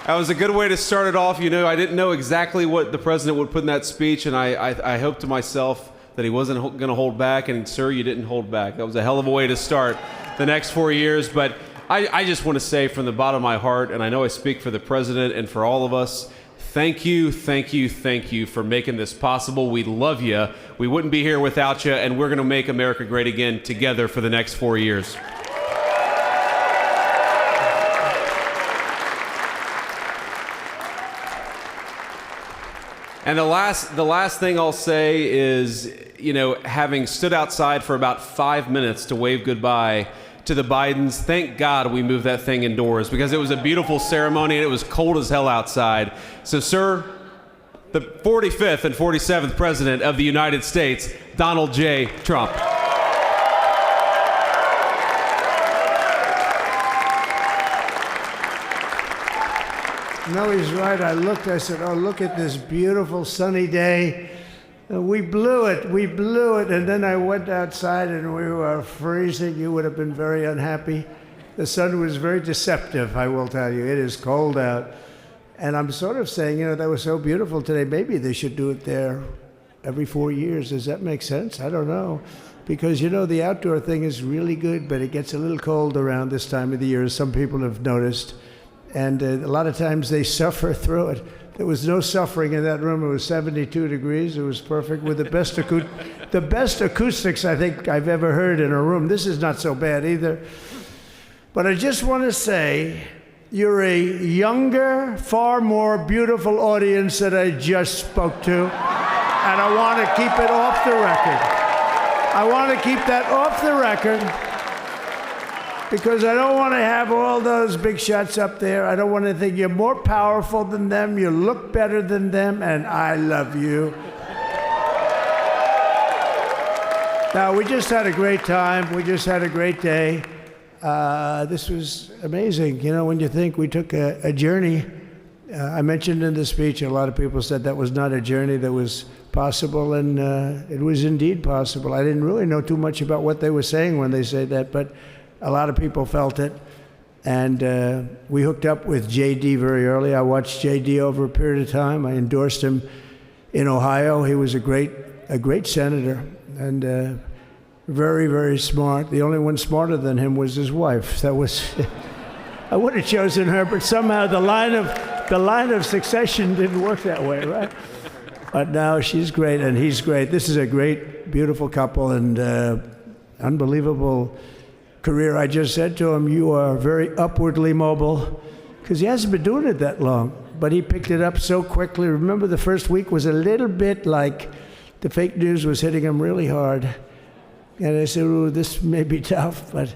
That was a good way to start it off. You know, I didn't know exactly what the president would put in that speech, and I hoped to myself that he wasn't going to hold back, and sir, you didn't hold back. That was a hell of a way to start the next 4 years, but I just want to say from the bottom of my heart, and I know I speak for the president and for all of us, thank you for making this possible. We love you. We wouldn't be here without you, and we're going to make America great again together for the next 4 years. And the last thing I'll say is, you know, having stood outside for about 5 minutes to wave goodbye to the Bidens, thank God we moved that thing indoors because it was a beautiful ceremony and it was cold as hell outside. So, sir, the 45th and 47th President of the United States, Donald J. Trump. No, he's right. I looked, I said, oh, look at this beautiful sunny day. We blew it, and then I went outside and we were freezing. You would have been very unhappy. The sun was very deceptive, I will tell you. It is cold out. And I'm sort of saying, you know, that was so beautiful today. Maybe they should do it there every 4 years. Does that make sense? I don't know. Because, you know, the outdoor thing is really good, but it gets a little cold around this time of the year, as some people have noticed. And a lot of times they suffer through it. There was no suffering in that room. It was 72 degrees. It was perfect with the best acoustics I think I've ever heard in a room. This is not so bad either. But I just want to say, you're a younger, far more beautiful audience that I just spoke to. And I want to keep it off the record. I want to keep that off the record. Because I don't want to have all those big shots up there. I don't want to think you're more powerful than them, you look better than them, and I love you. Now, we just had a great time. We just had a great day. This was amazing. You know, when you think we took a journey, I mentioned in the speech, a lot of people said that was not a journey that was possible, and it was indeed possible. I didn't really know too much about what they were saying when they said that, but a lot of people felt it, and we hooked up with JD very early. I watched JD over a period of time. I endorsed him in Ohio. He was a great senator, and very, very smart. The only one smarter than him was his wife. That was, I would have chosen her, but somehow the line of succession didn't work that way, right? But now she's great, and he's great. This is a great, beautiful couple, and unbelievable career. I just said to him, you are very upwardly mobile, because he hasn't been doing it that long, but he picked it up so quickly. Remember, the first week was a little bit like the fake news was hitting him really hard. And I said, ooh, this may be tough, but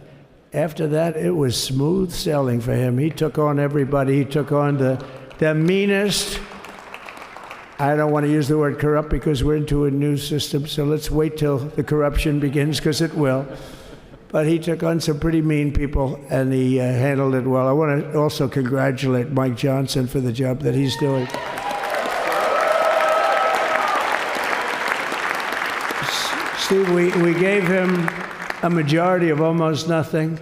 after that, it was smooth sailing for him. He took on everybody. He took on the meanest. I don't want to use the word corrupt because we're into a new system, so let's wait till the corruption begins, because it will. But he took on some pretty mean people, and he handled it well. I want to also congratulate Mike Johnson for the job that he's doing. Steve, we gave him a majority of almost nothing,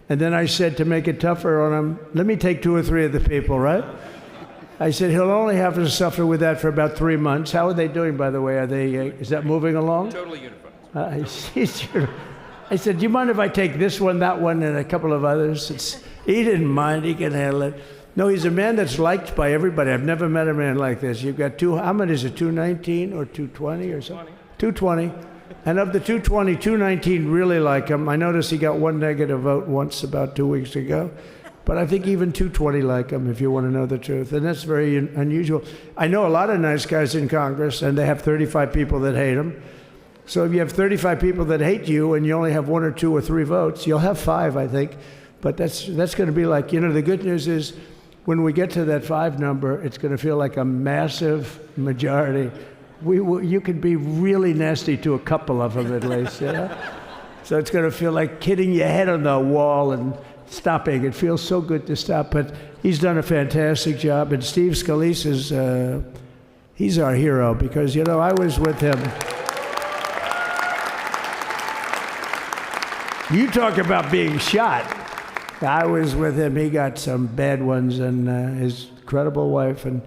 and then I said to make it tougher on him, let me take 2 or 3 of the people, right? I said he'll only have to suffer with that for about 3 months. How are they doing, by the way? Are they? Is that moving along? Totally unified. I said, do you mind if I take this one, that one, and a couple of others? He didn't mind. He can handle it. No, he's a man that's liked by everybody. I've never met a man like this. You've got how many is it, 219 or 220 or something? 220. And of the 220, 219 really like him. I noticed he got 1 negative vote once about 2 weeks ago. But I think even 220 like him, if you want to know the truth. And that's very unusual. I know a lot of nice guys in Congress, and they have 35 people that hate him. So if you have 35 people that hate you and you only have 1 or 2 or 3 votes, you'll have 5, I think. But that's going to be like, you know, the good news is when we get to that 5 number, it's going to feel like a massive majority. You could be really nasty to a couple of them at least, you know? So it's going to feel like hitting your head on the wall and stopping. It feels so good to stop, but he's done a fantastic job. And Steve Scalise is, he's our hero because, you know, I was with him. You talk about being shot. I was with him. He got some bad ones, and his incredible wife, and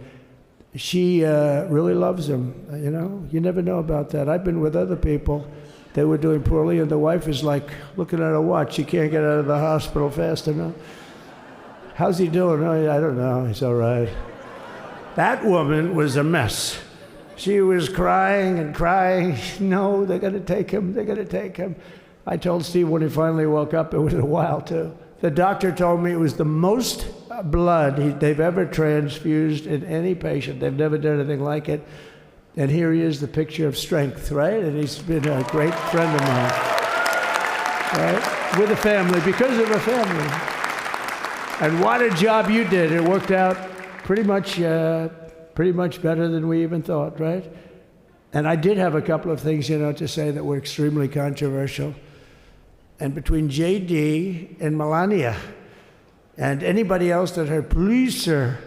she really loves him. You know, you never know about that. I've been with other people. They were doing poorly, and the wife is like looking at her watch. She can't get out of the hospital fast enough. How's he doing? Oh, I don't know. He's all right. That woman was a mess. She was crying and crying. No, they're going to take him. They're going to take him. I told Steve when he finally woke up, it was a while too. The doctor told me it was the most blood they've ever transfused in any patient. They've never done anything like it. And here he is, the picture of strength, right? And he's been a great friend of mine, right? With a family, because of a family. And what a job you did. It worked out pretty much better than we even thought, right? And I did have a couple of things, to say that were extremely controversial. And between JD and Melania and anybody else that heard, please, sir,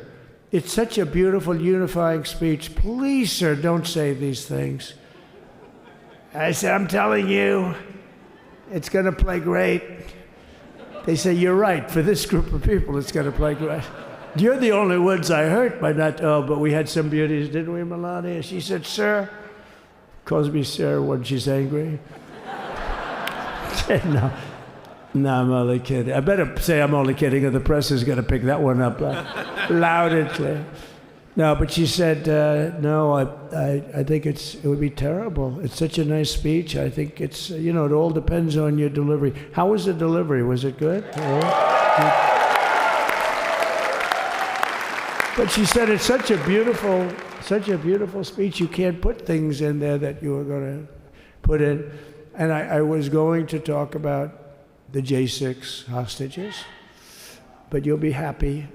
it's such a beautiful, unifying speech. Please, sir, don't say these things. I said, I'm telling you, it's going to play great. They say, you're right. For this group of people, it's going to play great. You're the only ones I hurt by not, but we had some beauties, didn't we, Melania? She said, sir, calls me sir when she's angry. No, I'm only kidding. I better say I'm only kidding, or the press is going to pick that one up loud and clear. No, but she said, no, I think it would be terrible. It's such a nice speech. I think it's, it all depends on your delivery. How was the delivery? Was it good? But she said it's such a beautiful speech. You can't put things in there that you were going to put in. And I was going to talk about the J6 hostages, but you'll be happy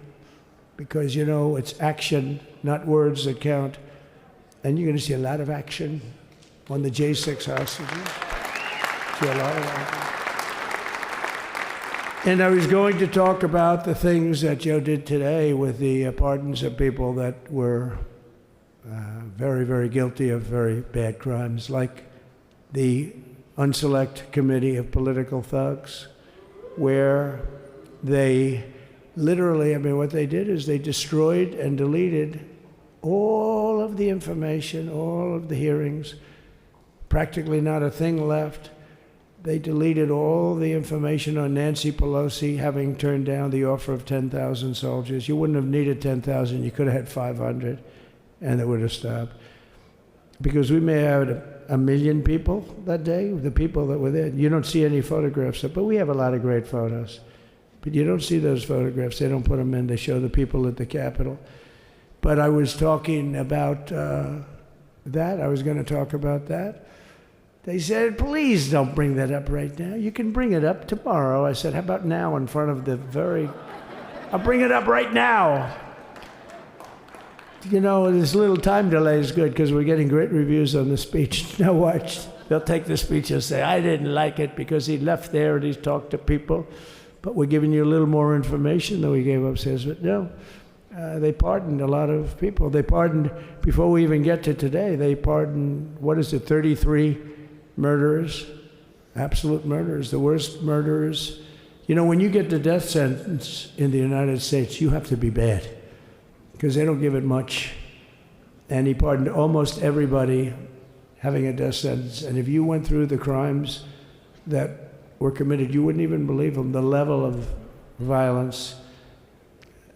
because, it's action, not words that count. And you're going to see a lot of action on the J6 hostages. See a lot of action. And I was going to talk about the things that Joe did today with the pardons of people that were very, very guilty of very bad crimes, like the Unselect Committee of Political Thugs, where they literally, what they did is they destroyed and deleted all of the information, all of the hearings, practically not a thing left. They deleted all the information on Nancy Pelosi having turned down the offer of 10,000 soldiers. You wouldn't have needed 10,000, you could have had 500, and it would have stopped. Because we may have had 1 million people that day, the people that were there. You don't see any photographs, but we have a lot of great photos. But you don't see those photographs. They don't put them in. They show the people at the Capitol. But I was talking about that. I was going to talk about that. They said, please don't bring that up right now. You can bring it up tomorrow. I said, how about now in front of I'll bring it up right now. This little time delay is good because we're getting great reviews on the speech. Now watch. They'll take the speech and say, I didn't like it because he left there and he's talked to people. But we're giving you a little more information than we gave upstairs. But no, they pardoned a lot of people. They pardoned, before we even get to today, they pardoned, 33 murderers, absolute murderers, the worst murderers. When you get the death sentence in the United States, you have to be bad because they don't give it much. And he pardoned almost everybody having a death sentence. And if you went through the crimes that were committed, you wouldn't even believe them, the level of violence,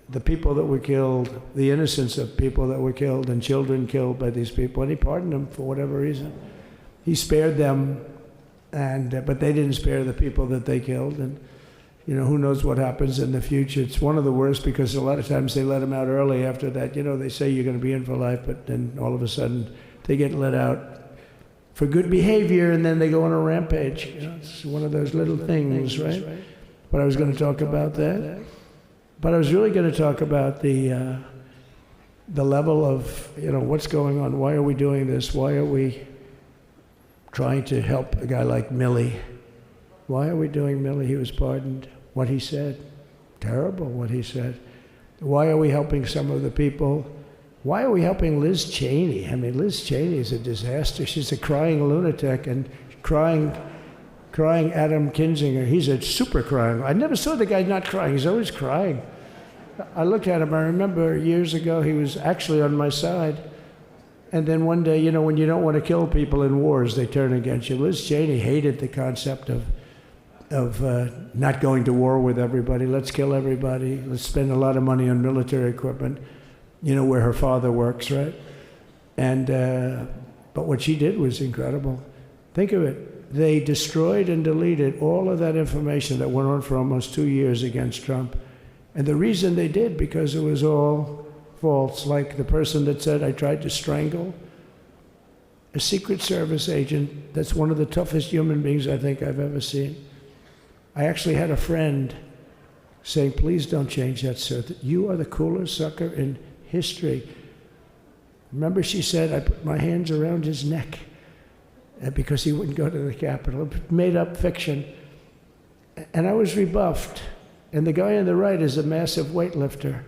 the people that were killed, the innocence of people that were killed, and children killed by these people. And he pardoned them for whatever reason. He spared them, but they didn't spare the people that they killed. And who knows what happens in the future. It's one of the worst because a lot of times they let them out early after that. They say you're going to be in for life, but then all of a sudden they get let out for good behavior, and then they go on a rampage. It's one of those little things, right? But I was going to talk about that. But I was really going to talk about the level of, what's going on. Why are we doing this? Why are we trying to help a guy like Milley? Why are we doing Milley? He was pardoned. What he said, terrible what he said. Why are we helping some of the people? Why are we helping Liz Cheney? Liz Cheney is a disaster. She's a crying lunatic and crying Adam Kinzinger. He's a super crying. I never saw the guy not crying. He's always crying. I looked at him. I remember years ago he was actually on my side. And then one day, when you don't want to kill people in wars, they turn against you. Liz Cheney hated the concept of not going to war with everybody. Let's kill everybody. Let's spend a lot of money on military equipment, where her father works, right? And but what she did was incredible. Think of it. They destroyed and deleted all of that information that went on for almost 2 years against Trump. And the reason they did, because it was all false, like the person that said, I tried to strangle a Secret Service agent. That's one of the toughest human beings I think I've ever seen. I actually had a friend saying, please don't change that, sir. You are the coolest sucker in history. Remember, she said, I put my hands around his neck because he wouldn't go to the Capitol. Made up fiction. And I was rebuffed. And the guy on the right is a massive weightlifter,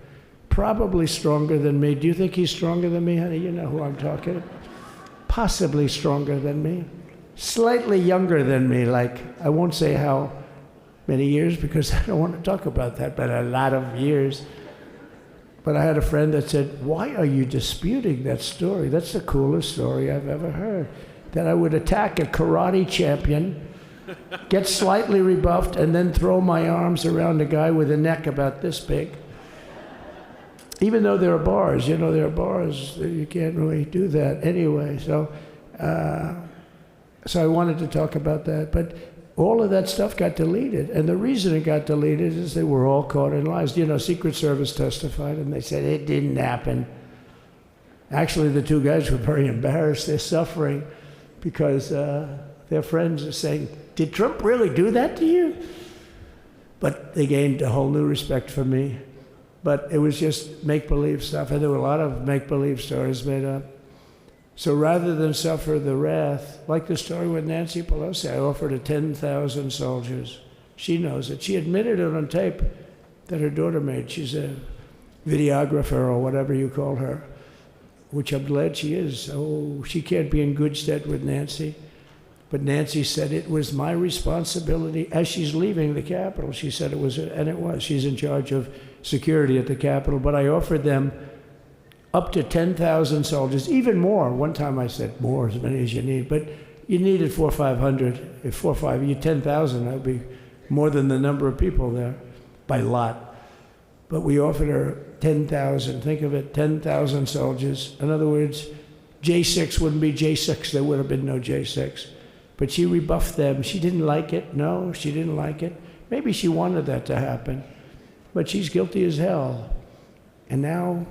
probably stronger than me. Do you think he's stronger than me, honey? You know who I'm talking about. Possibly stronger than me. Slightly younger than me, like, I won't say how many years because I don't want to talk about that, but a lot of years. But I had a friend that said, why are you disputing that story? That's the coolest story I've ever heard. That I would attack a karate champion, get slightly rebuffed, and then throw my arms around a guy with a neck about this big. Even though there are bars, there are bars, you can't really do that anyway. So I wanted to talk about that. But all of that stuff got deleted. And the reason it got deleted is they were all caught in lies. Secret Service testified, and they said it didn't happen. Actually, the two guys were very embarrassed. They're suffering because their friends are saying, did Trump really do that to you? But they gained a whole new respect for me. But it was just make-believe stuff, and there were a lot of make-believe stories made up. So rather than suffer the wrath, like the story with Nancy Pelosi, I offered her 10,000 soldiers. She knows it. She admitted it on tape that her daughter made. She's a videographer or whatever you call her, which I'm glad she is. Oh, she can't be in good stead with Nancy. But Nancy said it was my responsibility as she's leaving the Capitol. She said it was, and it was. She's in charge of security at the Capitol. But I offered them up to 10,000 soldiers, even more. One time I said more, as many as you need. But you needed 400 or 500. If 4 or 5, you 10,000, that would be more than the number of people there by lot. But we offered her 10,000. Think of it, 10,000 soldiers. In other words, J6 wouldn't be J6. There would have been no J6. But she rebuffed them. She didn't like it. No, she didn't like it. Maybe she wanted that to happen. But she's guilty as hell. And now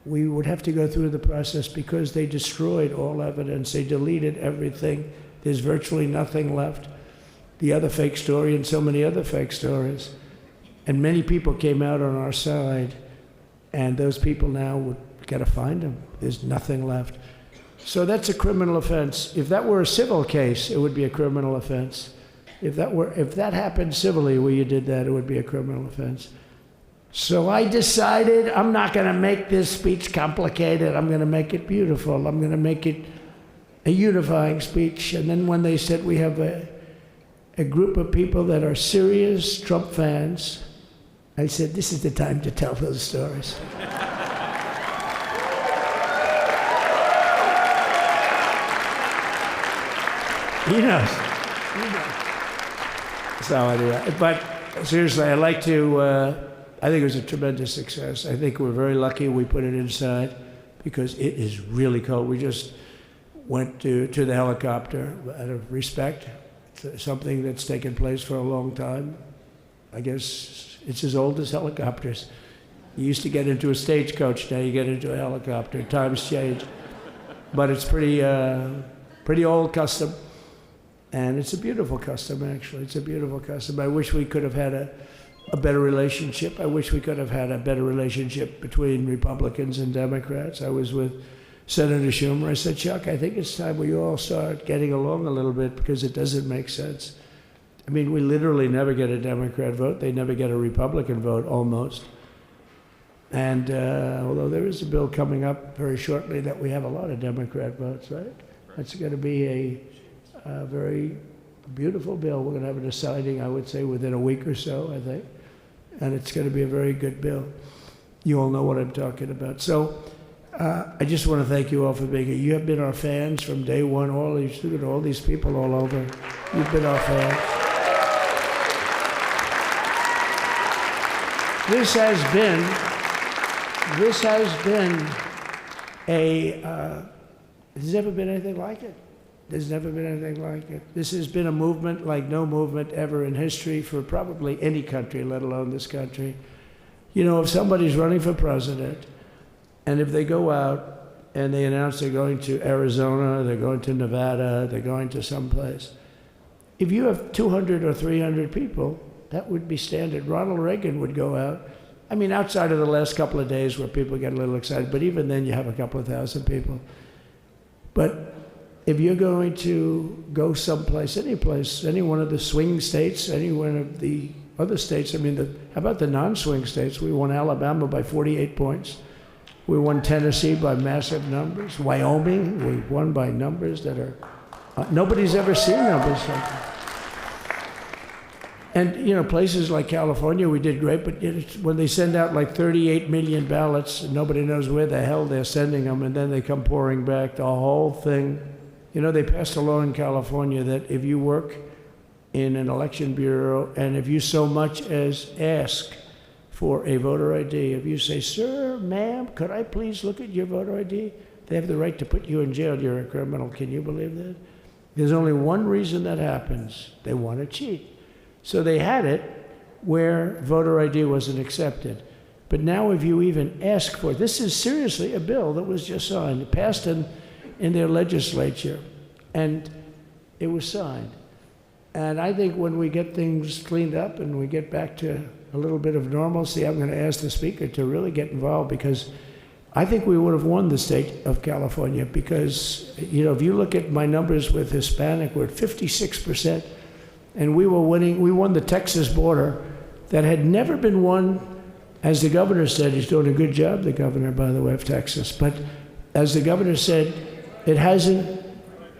we would have to go through the process because they destroyed all evidence. They deleted everything. There's virtually nothing left. The other fake story and so many other fake stories. And many people came out on our side. And those people now, we've got to find them. There's nothing left. So that's a criminal offense. If that were a civil case, it would be a criminal offense. If that happened civilly where you did that, it would be a criminal offense. So I decided I'm not going to make this speech complicated. I'm going to make it beautiful. I'm going to make it a unifying speech. And then when they said we have a group of people that are serious Trump fans, I said, this is the time to tell those stories. He knows. So anyway, but seriously, I'd like to, I think it was a tremendous success. I think we're very lucky we put it inside because it is really cold. We just went to the helicopter out of respect. It's something that's taken place for a long time. I guess it's as old as helicopters. You used to get into a stagecoach, now you get into a helicopter. Times change. But it's pretty old custom. And it's a beautiful custom, actually. It's a beautiful custom. I wish we could have had a better relationship. I wish we could have had a better relationship between Republicans and Democrats. I was with Senator Schumer. I said, Chuck, I think it's time we all start getting along a little bit because it doesn't make sense. I mean, we literally never get a Democrat vote. They never get a Republican vote, almost. And although there is a bill coming up very shortly that we have a lot of Democrat votes, right? That's going to be a very beautiful bill. We're going to have a deciding, I would say, within a week or so, I think. And it's going to be a very good bill. You all know what I'm talking about. So I just want to thank you all for being here. You have been our fans from day one. All these people all over. You've been our fans. This has been there's never been anything like it. There's never been anything like it. This has been a movement like no movement ever in history for probably any country, let alone this country. You know, if somebody's running for president, and if they go out and they announce they're going to Arizona, they're going to Nevada, they're going to someplace, if you have 200 or 300 people, that would be standard. Ronald Reagan would go out. I mean, outside of the last couple of days where people get a little excited, but even then you have a couple of thousand people. But if you're going to go someplace, any place, any one of the swing states, any one of the other states, I mean, how about the non-swing states? We won Alabama by 48 points. We won Tennessee by massive numbers. Wyoming, we won by numbers that are, nobody's ever seen numbers like that. And, you know, places like California, we did great, but when they send out like 38 million ballots, nobody knows where the hell they're sending them, and then they come pouring back, the whole thing. You know, they passed a law in California that if you work in an election bureau and if you so much as ask for a voter ID, if you say, sir, ma'am, could I please look at your voter ID? They have the right to put you in jail. You're a criminal. Can you believe that? There's only one reason that happens. They want to cheat. So they had it where voter ID wasn't accepted. But now if you even ask for it, this is seriously a bill that was just signed, passed in their legislature, and it was signed. And I think when we get things cleaned up and we get back to a little bit of normalcy, I'm going to ask the speaker to really get involved, because I think we would have won the state of California, because, you know, if you look at my numbers with Hispanic, we're at 56%. And we won the Texas border that had never been won, as the governor said. He's doing a good job, the governor, by the way, of Texas. But as the governor said, it hasn't,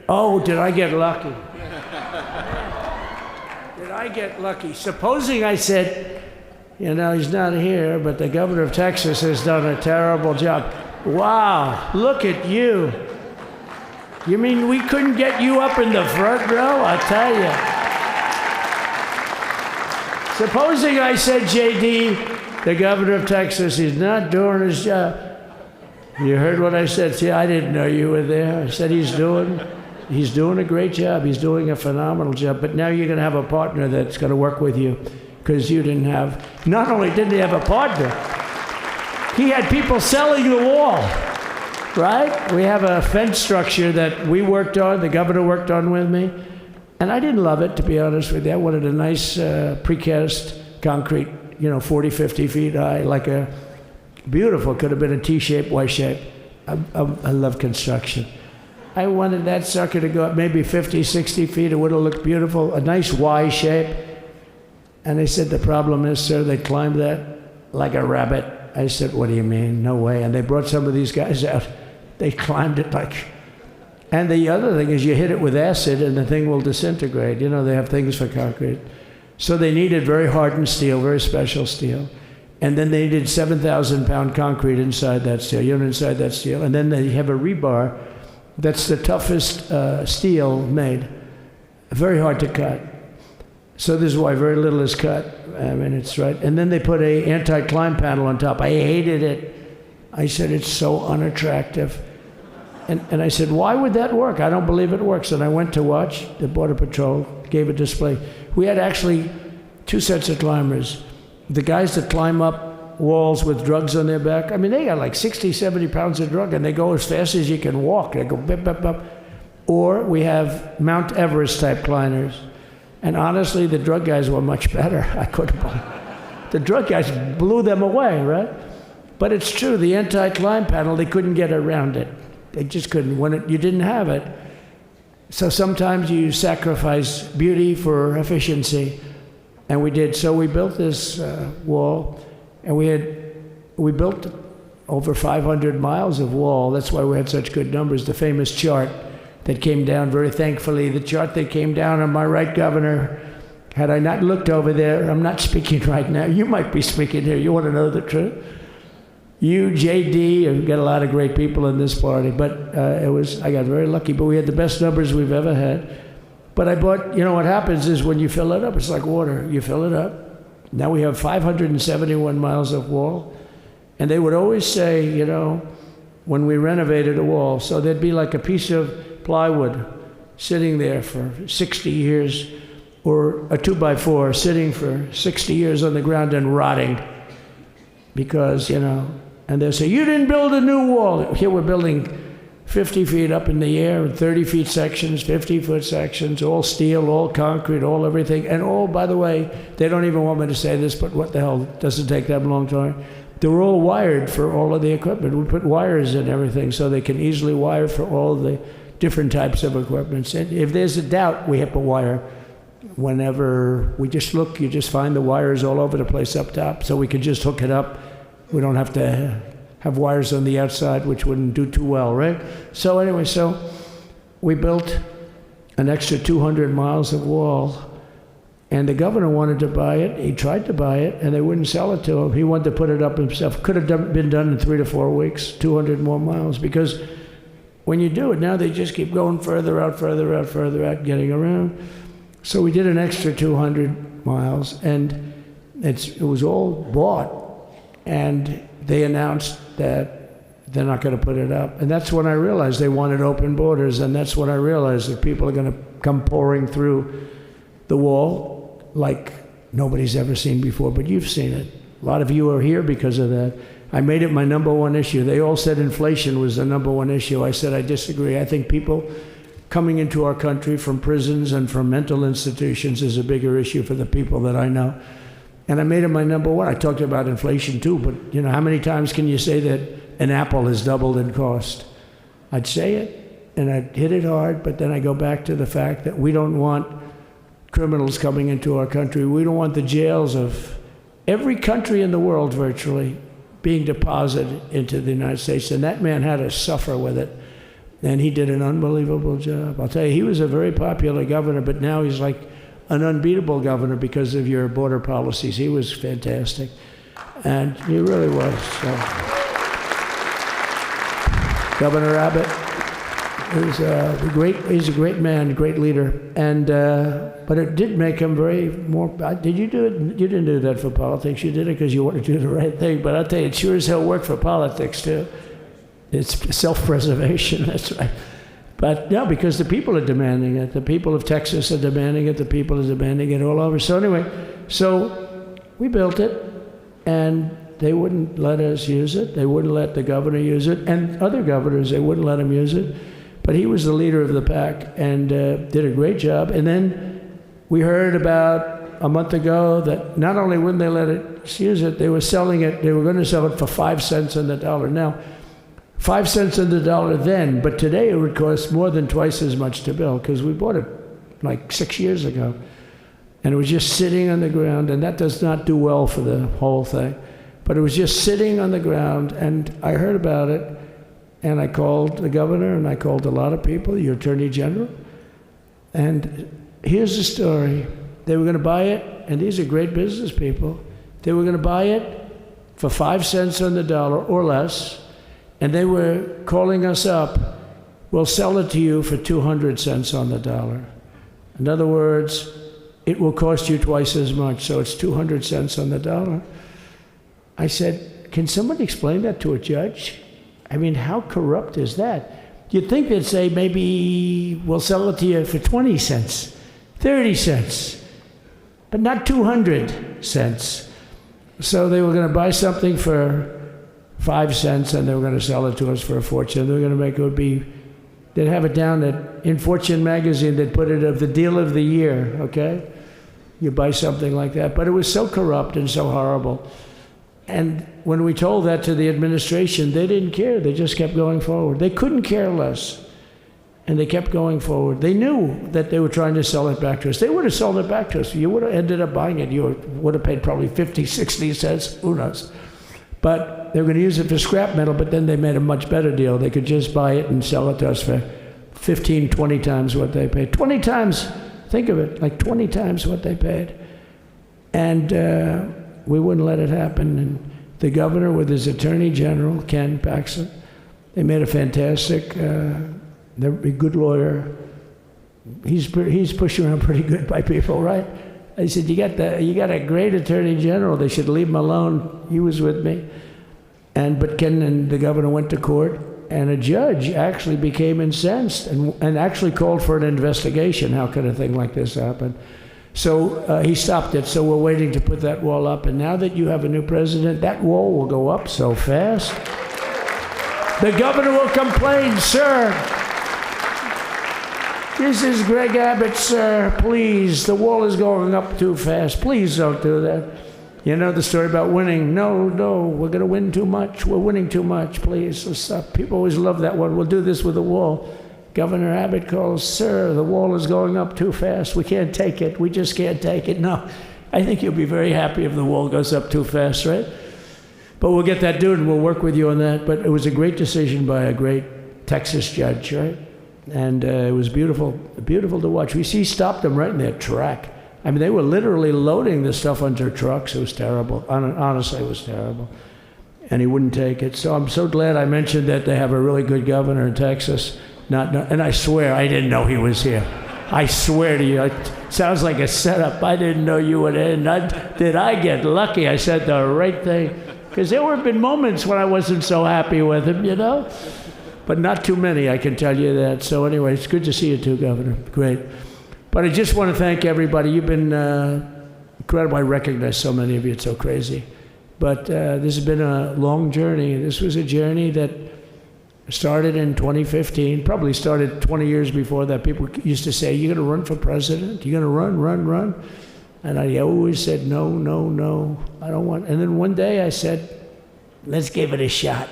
oh, did I get lucky? Did I get lucky? Supposing I said, you know, he's not here, but the governor of Texas has done a terrible job. Wow, look at you. You mean we couldn't get you up in the front row? I'll tell you. Supposing I said, JD, the governor of Texas, he's not doing his job. You heard what I said. See, I didn't know you were there. I said he's doing a great job. He's doing a phenomenal job. But now you're going to have a partner that's going to work with you, because you didn't have, not only didn't he have a partner, he had people selling the wall, right? We have a fence structure that we worked on, the governor worked on with me. And I didn't love it, to be honest with you. I wanted a nice precast concrete, you know, 40, 50 feet high, like a beautiful, could have been a T-shape, Y-shape. I love construction. I wanted that sucker to go up maybe 50, 60 feet. It would have looked beautiful, a nice Y shape. And they said, the problem is, sir, they climbed that like a rabbit. I said, what do you mean? No way. And they brought some of these guys out. They climbed it like... And the other thing is you hit it with acid and the thing will disintegrate. You know, they have things for concrete. So they needed very hardened steel, very special steel. And then they needed 7,000-pound concrete inside that steel, inside that steel. And then they have a rebar that's the toughest steel made. Very hard to cut. So this is why very little is cut. I mean, it's right. And then they put a anti-climb panel on top. I hated it. I said, it's so unattractive. And I said, why would that work? I don't believe it works. And I went to watch the Border Patrol, gave a display. We had actually two sets of climbers. The guys that climb up walls with drugs on their back, I mean, they got like 60, 70 pounds of drug, and they go as fast as you can walk. They go bip, bip, bip. Or we have Mount Everest type climbers. And honestly, the drug guys were much better. I couldn't believe it. The drug guys blew them away, right? But it's true, the anti-climb panel, they couldn't get around it. They just couldn't. You didn't have it. So sometimes you sacrifice beauty for efficiency, and we did. So we built this wall, and we built over 500 miles of wall. That's why we had such good numbers. The famous chart that came down, very thankfully, the chart that came down on my right, Governor. Had I not looked over there, I'm not speaking right now. You might be speaking here. You want to know the truth? you, JD, I've got a lot of great people in this party, but I got very lucky, but we had the best numbers we've ever had. But I bought, what happens is when you fill it up, it's like water. You fill it up. Now we have 571 miles of wall. And they would always say, when we renovated a wall, so there'd be like a piece of plywood sitting there for 60 years, or a 2x4 sitting for 60 years on the ground and rotting. Because, and they'll say, you didn't build a new wall. Here we're building 50 feet up in the air, and 30 feet sections, 50-foot sections, all steel, all concrete, all everything. And all, by the way, they don't even want me to say this, but what the hell, it doesn't take that long time. They're all wired for all of the equipment. We put wires in everything so they can easily wire for all the different types of equipment. And if there's a doubt, we have to wire. Whenever we just look, you just find the wires all over the place up top, so we can just hook it up. We don't have to have wires on the outside, which wouldn't do too well, right? So anyway, we built an extra 200 miles of wall, and the governor wanted to buy it. He tried to buy it, and they wouldn't sell it to him. He wanted to put it up himself. Could have been done in 3 to 4 weeks, 200 more miles, because when you do it, now they just keep going further out, getting around. So we did an extra 200 miles, and it was all bought, and they announced that they're not going to put it up. And that's when I realized they wanted open borders, and that's when I realized that people are going to come pouring through the wall like nobody's ever seen before, but you've seen it. A lot of you are here because of that. I made it my number one issue. They all said inflation was the number one issue. I said I disagree. I think people coming into our country from prisons and from mental institutions is a bigger issue for the people that I know. And I made it my number one. I talked about inflation too, but how many times can you say that an apple has doubled in cost? I'd say it, and I'd hit it hard, but then I go back to the fact that we don't want criminals coming into our country. We don't want the jails of every country in the world virtually being deposited into the United States. And that man had to suffer with it. And he did an unbelievable job. I'll tell you, he was a very popular governor, but now he's like an unbeatable governor because of your border policies. He was fantastic. And he really was. So. Governor Abbott he's a great man, great leader. And but it did make him did you do it? You didn't do that for politics. You did it because you wanted to do the right thing. But I'll tell you, it sure as hell worked for politics too. It's self-preservation, that's right. But no, because the people are demanding it. The people of Texas are demanding it. The people are demanding it all over. So anyway, we built it, and they wouldn't let us use it. They wouldn't let the governor use it. And other governors, they wouldn't let him use it. But he was the leader of the pack and did a great job. And then we heard about a month ago that not only wouldn't they let us use it, they were selling it. They were going to sell it for 5 cents on the dollar. Now, 5 cents on the dollar then, but today it would cost more than twice as much to build because we bought it like 6 years ago. And it was just sitting on the ground, and that does not do well for the whole thing. But it was just sitting on the ground, and I heard about it, and I called the governor, and I called a lot of people, your attorney general. And here's the story. They were going to buy it, and these are great business people. They were going to buy it for 5 cents on the dollar or less. And they were calling us up, we'll sell it to you for 200 cents on the dollar. In other words, it will cost you twice as much, so it's 200 cents on the dollar. I said, can somebody explain that to a judge? I mean, how corrupt is that? You'd think they'd say, maybe we'll sell it to you for 20 cents, 30 cents, but not 200 cents. So they were going to buy something for 5 cents, and they were going to sell it to us for a fortune. They were going to they'd have it down in Fortune magazine, they'd put it of the deal of the year, okay? You buy something like that. But it was so corrupt and so horrible. And when we told that to the administration, they didn't care. They just kept going forward. They couldn't care less. And they kept going forward. They knew that they were trying to sell it back to us. They would have sold it back to us. You would have ended up buying it. You would have paid probably 50, 60 cents, who knows. But they were going to use it for scrap metal, but then they made a much better deal. They could just buy it and sell it to us for 15, 20 times what they paid. 20 times, think of it, like 20 times what they paid. And we wouldn't let it happen. And the governor with his attorney general, Ken Paxton. They made a fantastic, they're a good lawyer. He's pushed around pretty good by people, right? I said, you got a great attorney general. They should leave him alone. He was with me. But Ken and the governor went to court, and a judge actually became incensed and actually called for an investigation. How could a thing like this happen? So he stopped it. So we're waiting to put that wall up. And now that you have a new president, that wall will go up so fast. The governor will complain, sir. This is Greg Abbott, sir. Please, the wall is going up too fast. Please don't do that. You know the story about winning. No, we're going to win too much. We're winning too much. Please, let's stop. People always love that one. We'll do this with the wall. Governor Abbott calls, sir, the wall is going up too fast. We can't take it. We just can't take it. No, I think you'll be very happy if the wall goes up too fast, right? But we'll get that done, and we'll work with you on that. But it was a great decision by a great Texas judge, right? And it was beautiful, beautiful to watch. We stopped them right in their track. I mean, they were literally loading this stuff onto trucks. It was terrible. Honestly, it was terrible. And he wouldn't take it. So I'm so glad I mentioned that they have a really good governor in Texas. And I swear, I didn't know he was here. I swear to you, it sounds like a setup. I didn't know you would end. Did I get lucky? I said the right thing. Because there have been moments when I wasn't so happy with him, you know? But not too many, I can tell you that. So anyway, it's good to see you too, Governor. Great. But I just want to thank everybody. You've been incredible. I recognize so many of you. It's so crazy. But this has been a long journey. This was a journey that started in 2015, probably started 20 years before that. People used to say, you're going to run for president? You're going to run? And I always said, no, I don't want. And then one day I said, let's give it a shot.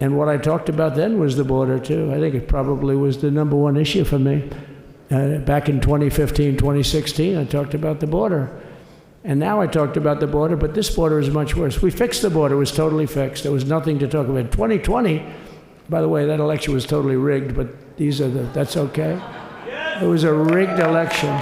And what I talked about then was the border, too. I think it probably was the number one issue for me. Back in 2015, 2016, I talked about the border. And now I talked about the border, but this border is much worse. We fixed the border. It was totally fixed. There was nothing to talk about. 2020, by the way, that election was totally rigged, but that's okay. It was a rigged election.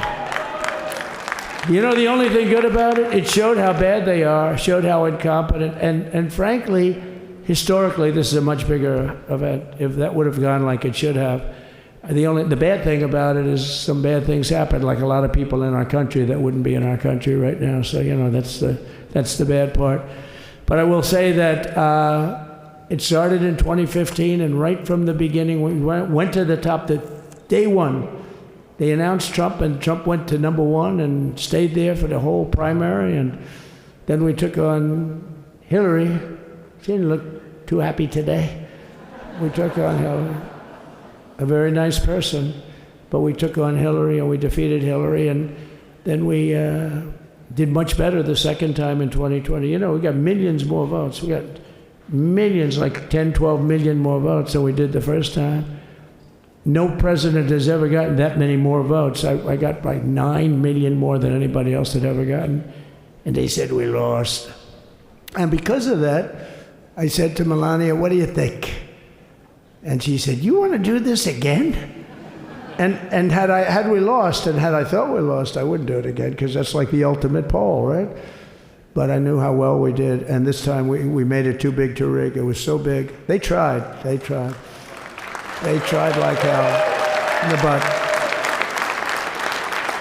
You know the only thing good about it? It showed how bad they are, showed how incompetent, and frankly, historically, this is a much bigger event. If that would have gone like it should have, the bad thing about it is some bad things happened, like a lot of people in our country that wouldn't be in our country right now. So you know that's the bad part. But I will say that it started in 2015, and right from the beginning, we went to the top. Day one, they announced Trump, and Trump went to number one and stayed there for the whole primary. And then we took on Hillary. She didn't look too happy today. We took on Hillary, a very nice person, but we took on Hillary and we defeated Hillary, and then we did much better the second time in 2020. You know, we got millions more votes. We got millions, like 10, 12 million more votes than we did the first time. No president has ever gotten that many more votes. I got like 9 million more than anybody else had ever gotten, and they said we lost. And because of that, I said to Melania, what do you think? And she said, you want to do this again? And had we lost, and had I thought we lost, I wouldn't do it again, because that's like the ultimate poll, right? But I knew how well we did, and this time we made it too big to rig. It was so big. They tried. They tried like hell in the butt.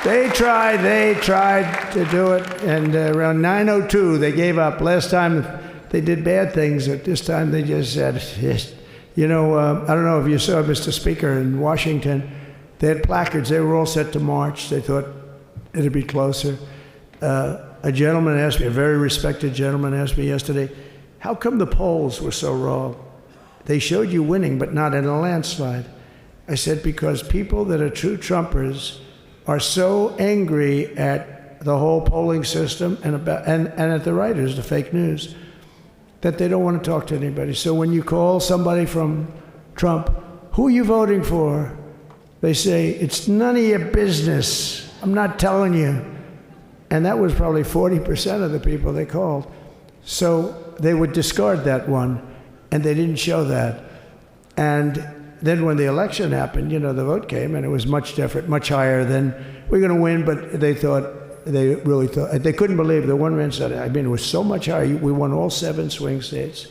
They tried to do it, and around 9:02, they gave up. Last time they did bad things, but this time they just said, yes. You know, I don't know if you saw, Mr. Speaker, in Washington, they had placards. They were all set to march. They thought it'd be closer. A gentleman asked me, a very respected gentleman asked me yesterday, how come the polls were so wrong? They showed you winning, but not in a landslide. I said, because people that are true Trumpers are so angry at the whole polling system and at the writers, the fake news, that they don't want to talk to anybody. So when you call somebody from Trump, who are you voting for? They say, it's none of your business. I'm not telling you. And that was probably 40% of the people they called. So they would discard that one, and they didn't show that. And then when the election happened, you know, the vote came, and it was much different, much higher than we're going to win, but they thought they really thought, they couldn't believe the one man said, I mean, it was so much higher. We won all 7 swing states.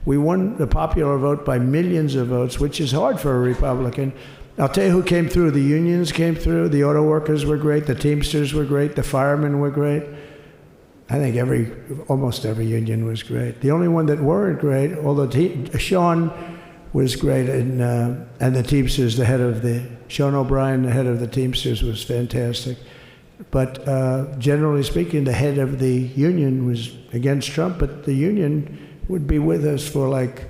We won the popular vote by millions of votes, which is hard for a Republican. I'll tell you who came through. The unions came through. The auto workers were great. The Teamsters were great. The firemen were great. I think almost every union was great. The only one that weren't great, although Sean was great, and the Teamsters, Sean O'Brien, the head of the Teamsters, was fantastic. But generally speaking, the head of the union was against Trump, but the union would be with us for like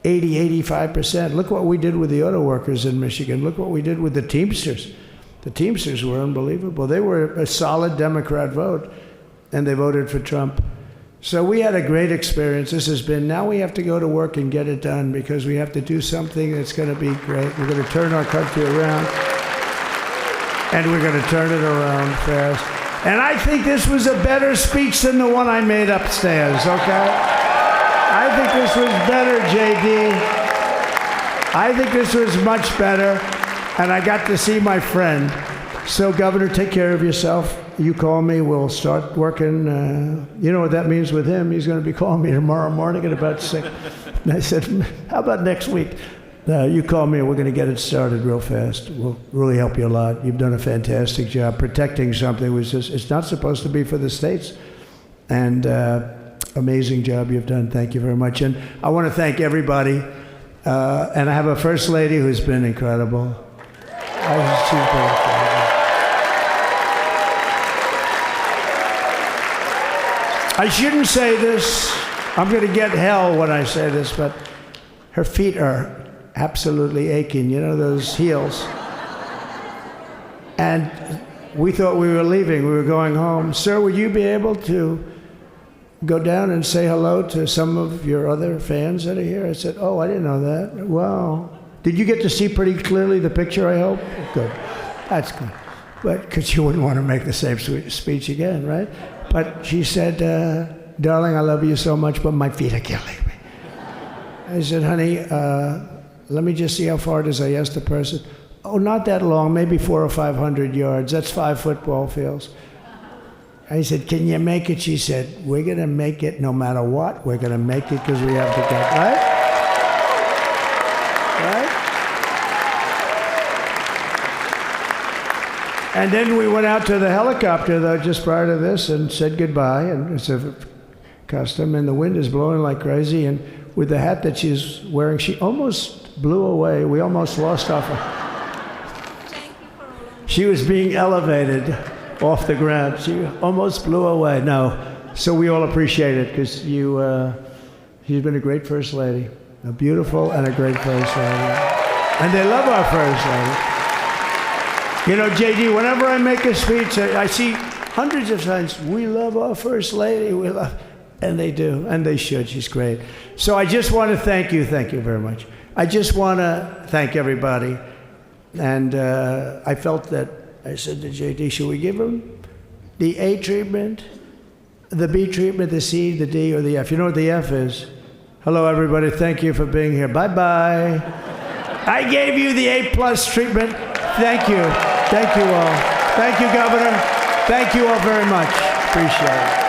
85%. Look what we did with the auto workers in Michigan. Look what we did with the Teamsters. The Teamsters were unbelievable. They were a solid Democrat vote, and they voted for Trump. So we had a great experience. Now we have to go to work and get it done, because we have to do something that's going to be great. We're going to turn our country around, and we're going to turn it around fast. And I think this was a better speech than the one I made upstairs, okay? I think this was better, JD. I think this was much better, and I got to see my friend. So, Governor, take care of yourself. You call me, we'll start working. You know what that means with him? He's going to be calling me tomorrow morning at about 6. And I said, how about next week? You call me and we're going to get it started real fast. We'll really help you a lot. You've done a fantastic job protecting something which it's not supposed to be for the states. And amazing job you've done. Thank you very much. And I want to thank everybody. And I have a First Lady who's been incredible. She's been incredible. I shouldn't say this. I'm going to get hell when I say this, but her feet are absolutely aching. You know, those heels. And we thought we were leaving. We were going home. Sir, would you be able to go down and say hello to some of your other fans that are here? I said, oh, I didn't know that. Wow. Did you get to see pretty clearly the picture, I hope? Good. That's good. But because you wouldn't want to make the same speech again, right? But she said, darling, I love you so much, but my feet are killing me. I said, honey, let me just see how far it is. I asked the person. Oh, not that long, maybe 400 or 500 yards. That's 5 football fields. I said, can you make it? She said, we're going to make it no matter what. We're going to make it because we have to go. Right? Right? And then we went out to the helicopter, though, just prior to this, and said goodbye. And it's a custom, and the wind is blowing like crazy. And with the hat that she's wearing, she almost blew away. We almost lost off her. She was being elevated off the ground. She almost blew away. No. So we all appreciate it, because she's been a great First Lady. A beautiful and a great First Lady. And they love our First Lady. You know, JD, whenever I make a speech, I see hundreds of times, we love our First Lady, we love, and they do, and they should. She's great. So I just want to thank you very much. I just want to thank everybody. And I felt that, I said to JD, should we give him the A treatment, the B treatment, the C, the D, or the F? You know what the F is? Hello, everybody. Thank you for being here. Bye-bye. I gave you the A+ treatment. Thank you. Thank you all. Thank you, Governor. Thank you all very much. Appreciate it.